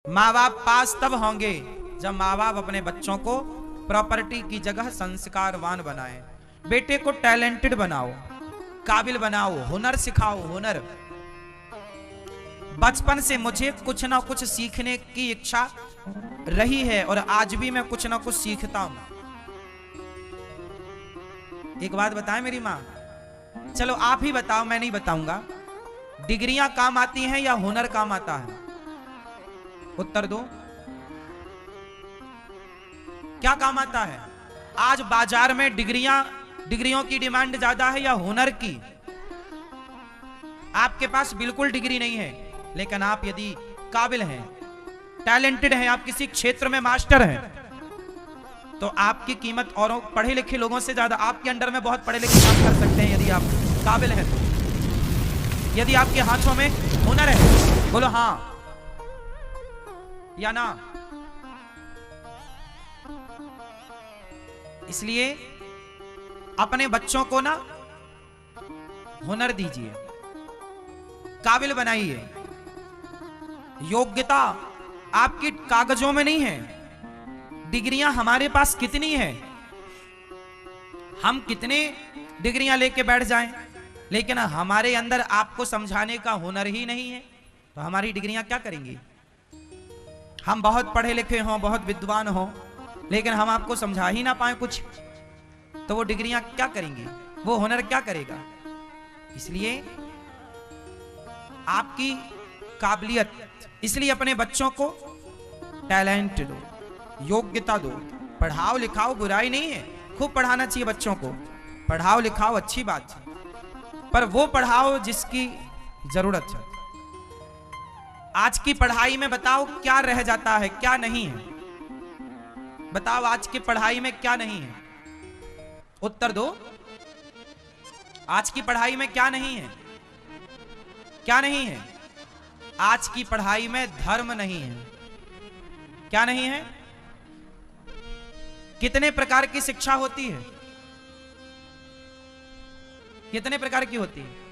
माँ बाप पास तब होंगे जब माँ बाप अपने बच्चों को प्रॉपर्टी की जगह संस्कारवान बनाएं। बेटे को टैलेंटेड बनाओ, काबिल बनाओ, हुनर सिखाओ। हुनर बचपन से मुझे कुछ ना कुछ सीखने की इच्छा रही है और आज भी मैं कुछ ना कुछ सीखता हूं। एक बात बताएं मेरी माँ, चलो आप ही बताओ, मैं नहीं बताऊंगा। डिग्रियां काम आती हैं या हुनर काम आता है? उत्तर दो, क्या काम आता है? आज बाजार में डिग्रियों की डिमांड ज्यादा है या हुनर की? आपके पास बिल्कुल डिग्री नहीं है, लेकिन आप यदि काबिल हैं, टैलेंटेड हैं, आप किसी क्षेत्र में मास्टर हैं, तो आपकी कीमत औरों पढ़े लिखे लोगों से ज्यादा, आपके अंडर में बहुत पढ़े लिखे काम कर सकते हैं यदि आप काबिल हैं तो। यदि आपके हाथों में हुनर है, बोलो हां या ना। इसलिए अपने बच्चों को ना हुनर दीजिए, काबिल बनाइए। योग्यता आपकी कागजों में नहीं है, डिग्रियां हमारे पास कितनी है, हम कितने डिग्रियां लेके बैठ जाएं, लेकिन हमारे अंदर आपको समझाने का हुनर ही नहीं है, तो हमारी डिग्रियां क्या करेंगी? हम बहुत पढ़े लिखे हों, बहुत विद्वान हों, लेकिन हम आपको समझा ही ना पाए कुछ, तो वो डिग्रियां क्या करेंगी, वो हुनर क्या करेगा? इसलिए आपकी काबिलियत, इसलिए अपने बच्चों को टैलेंट दो, योग्यता दो। पढ़ाओ लिखाओ, बुराई नहीं है, खूब पढ़ाना चाहिए बच्चों को, पढ़ाओ लिखाओ अच्छी बात है, पर वो पढ़ाओ जिसकी जरूरत है। आज की पढ़ाई में बताओ क्या रह जाता है, क्या नहीं है? बताओ आज की पढ़ाई में क्या नहीं है? उत्तर दो, आज की पढ़ाई में क्या नहीं है? क्या नहीं है? आज की पढ़ाई में धर्म नहीं है। क्या नहीं है? कितने प्रकार की शिक्षा होती है? कितने प्रकार की होती है?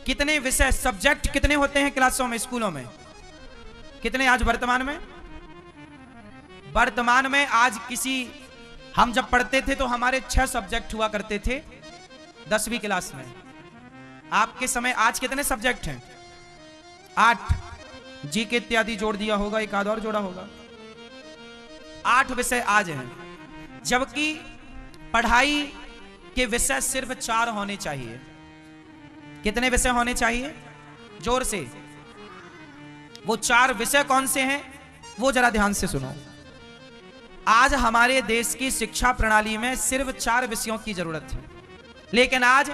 कितने विषय, सब्जेक्ट कितने होते हैं क्लासों में, स्कूलों में? कितने आज वर्तमान में? वर्तमान में आज हम जब पढ़ते थे तो हमारे 6 सब्जेक्ट हुआ करते थे 10वीं क्लास में। आपके समय आज कितने सब्जेक्ट हैं? 8। जीके इत्यादि जोड़ दिया होगा, एक आध और जोड़ा होगा, 8 विषय आज हैं, जबकि पढ़ाई के विषय सिर्फ 4 होने चाहिए। कितने विषय होने चाहिए? जोर से। वो 4 विषय कौन से हैं वो जरा ध्यान से सुनो। आज हमारे देश की शिक्षा प्रणाली में सिर्फ 4 विषयों की जरूरत है, लेकिन आज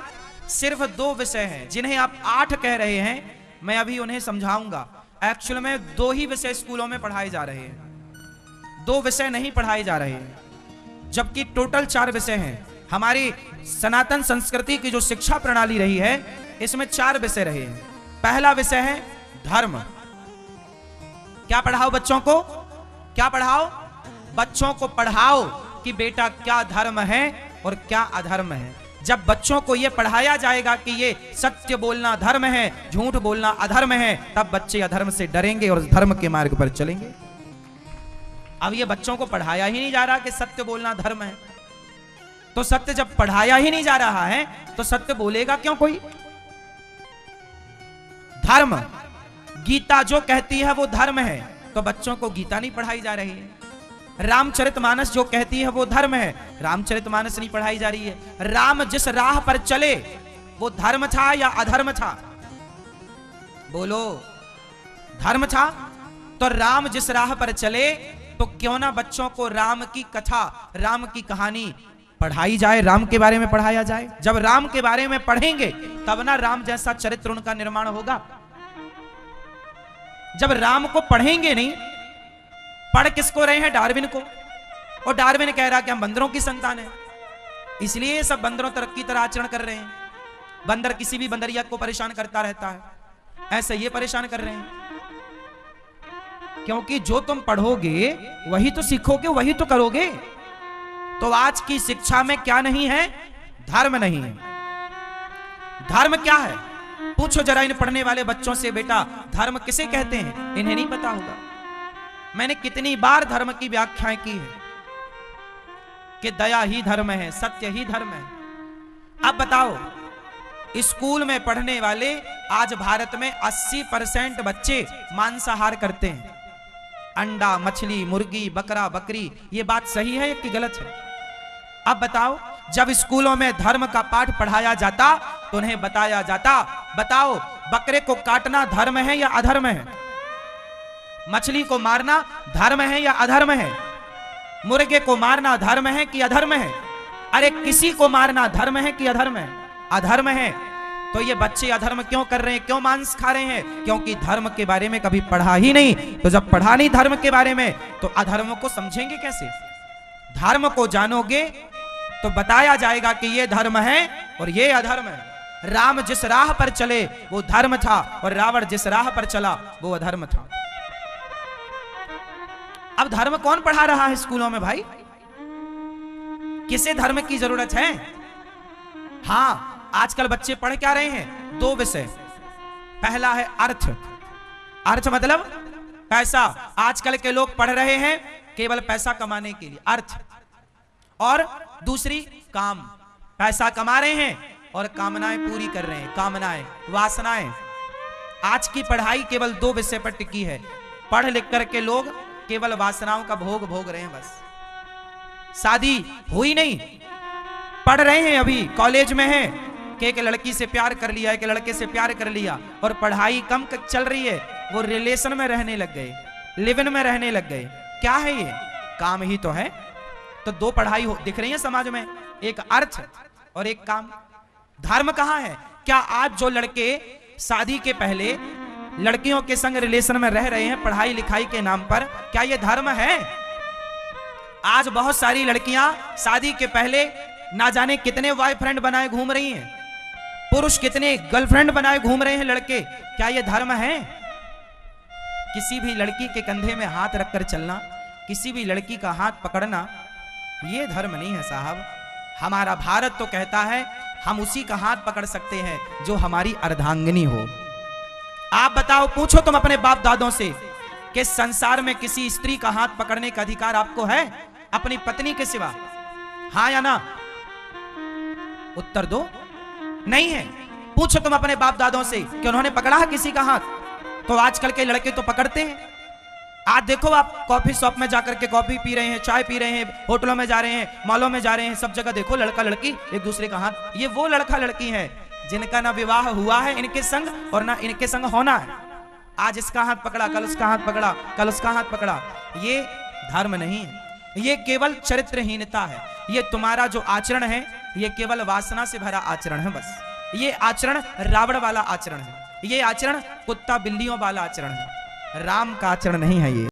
सिर्फ 2 विषय हैं जिन्हें आप 8 कह रहे हैं। मैं अभी उन्हें समझाऊंगा। एक्चुअल में 2 ही विषय स्कूलों में पढ़ाए जा रहे हैं, 2 विषय नहीं पढ़ाए जा रहे हैं, जबकि टोटल 4 विषय हैं। हमारी सनातन संस्कृति की जो शिक्षा प्रणाली रही है, इसमें 4 विषय रहे हैं। पहला विषय है धर्म। क्या पढ़ाओ बच्चों को? क्या पढ़ाओ? बच्चों को पढ़ाओ कि बेटा क्या धर्म है और क्या अधर्म है। जब बच्चों को यह पढ़ाया जाएगा कि ये सत्य बोलना धर्म है, झूठ बोलना अधर्म है, तब बच्चे अधर्म से डरेंगे और धर्म के मार्ग पर चलेंगे। अब ये बच्चों को पढ़ाया ही नहीं जा रहा कि सत्य बोलना धर्म है, तो सत्य जब पढ़ाया ही नहीं जा रहा है तो सत्य बोलेगा क्यों कोई? धर्म, गीता जो कहती है वो धर्म है, तो बच्चों को गीता नहीं पढ़ाई जा रही है। रामचरितमानस जो कहती है वो धर्म है, रामचरितमानस नहीं पढ़ाई जा रही है। राम जिस राह पर चले वो धर्म था या अधर्म था? बोलो, धर्म था। तो राम जिस राह पर चले तो क्यों ना बच्चों को राम की कथा, राम की कहानी पढ़ाई जाए, राम के बारे में पढ़ाया जाए। जब राम के बारे में पढ़ेंगे तब ना राम जैसा चरित्र उनका निर्माण होगा। जब राम को पढ़ेंगे नहीं, पढ़ किसको रहे हैं? डार्विन को। और डार्विन कह रहा कि हम बंदरों की संतान है, इसलिए सब बंदरों की तरह आचरण कर रहे हैं। बंदर किसी भी बंदरिया को परेशान करता रहता है, ऐसे ये परेशान कर रहे हैं। क्योंकि जो तुम पढ़ोगे वही तो सीखोगे, वही तो करोगे। तो आज की शिक्षा में क्या नहीं है? धर्म नहीं है। धर्म क्या है? पूछो जरा इन पढ़ने वाले बच्चों से, बेटा धर्म किसे कहते हैं? इन्हें नहीं पता होगा। मैंने कितनी बार धर्म की व्याख्याएं की है कि दया ही धर्म है, सत्य ही धर्म है। अब बताओ, स्कूल में पढ़ने वाले आज भारत में 80% बच्चे मांसाहार करते हैं। अंडा, मछली, मुर्गी, बकरा, बकरी, ये बात सही है कि गलत है? अब बताओ, जब स्कूलों में धर्म का पाठ पढ़ाया जाता तो उन्हें बताया जाता, बताओ बकरे को काटना धर्म है या अधर्म है? मछली को मारना धर्म है या अधर्म है? मुर्गे को मारना धर्म है कि अधर्म है? अरे किसी को मारना धर्म है कि अधर्म है? अधर्म है। तो ये बच्चे अधर्म क्यों कर रहे हैं, क्यों मांस खा रहे हैं? क्योंकि धर्म के बारे में कभी पढ़ा ही नहीं। तो जब पढ़ा नहीं धर्म के बारे में तो अधर्म को समझेंगे कैसे? धर्म को जानोगे तो बताया जाएगा कि ये धर्म है और ये अधर्म है। राम जिस राह पर चले वो धर्म था और रावण जिस राह पर चला वो अधर्म था। अब धर्म कौन पढ़ा रहा है स्कूलों में भाई? किसे धर्म की जरूरत है? हां, आजकल बच्चे पढ़ क्या रहे हैं? 2 विषय। पहला है अर्थ। अर्थ मतलब पैसा। आजकल के लोग पढ़ रहे हैं केवल पैसा कमाने के लिए, अर्थ। और दूसरी काम। पैसा कमा रहे हैं और कामनाएं पूरी कर रहे हैं, कामनाएं, वासनाएं। आज की पढ़ाई केवल 2 विषय पर टिकी है। पढ़ लिख करके लोग केवल वासनाओं का भोग भोग रहे हैं बस। शादी हुई नहीं, पढ़ रहे हैं, अभी कॉलेज में हैं कि एक लड़की से प्यार कर लिया, एक लड़के से प्यार कर लिया, और पढ़ाई कम चल रही है, वो रिलेशन में रहने लग गए, लिव इन में रहने लग गए। क्या है ये? काम ही तो है। तो 2 पढ़ाई दिख रही है समाज में, एक अर्थ और एक काम। धर्म कहां है? क्या आज जो लड़के शादी के पहले लड़कियों के संग रिलेशन में रह रहे हैं पढ़ाई लिखाई के नाम पर, क्या ये धर्म है? आज बहुत सारी लड़कियां शादी के पहले ना जाने कितने बॉयफ्रेंड बनाए घूम रही हैं, पुरुष कितने गर्लफ्रेंड बनाए घूम रहे हैं लड़के। क्या ये धर्म है? किसी भी लड़की के कंधे में हाथ रखकर चलना, किसी भी लड़की का हाथ पकड़ना, ये धर्म नहीं है साहब। हमारा भारत तो कहता है हम उसी का हाथ पकड़ सकते हैं जो हमारी अर्धांगिनी हो। आप बताओ, पूछो तुम अपने बाप दादों से कि संसार में किसी स्त्री का हाथ पकड़ने का अधिकार आपको है अपनी पत्नी के सिवा? हाँ या ना? उत्तर दो। नहीं है। पूछो तुम अपने बाप दादों से कि उन्होंने पकड़ा है किसी का हाथ? तो आजकल के लड़के तो पकड़ते हैं। आज देखो, आप कॉफी शॉप में जाकर के कॉफी पी रहे हैं, चाय पी रहे हैं, होटलों में जा रहे हैं, मॉलों में जा रहे हैं, सब जगह देखो लड़का लड़की एक दूसरे का हाथ। ये वो लड़का लड़की है जिनका ना विवाह हुआ है इनके संग और ना इनके संग होना है। आज इसका हाथ पकड़ा, कल उसका हाथ पकड़ा, कल उसका हाथ पकड़ा। ये धर्म नहीं है, ये केवल चरित्रहीनता है। ये तुम्हारा जो आचरण है ये केवल वासना से भरा आचरण है बस। ये आचरण रावण वाला आचरण है, ये आचरण कुत्ता बिल्लियों वाला आचरण है। राम का आचरण नहीं है ये।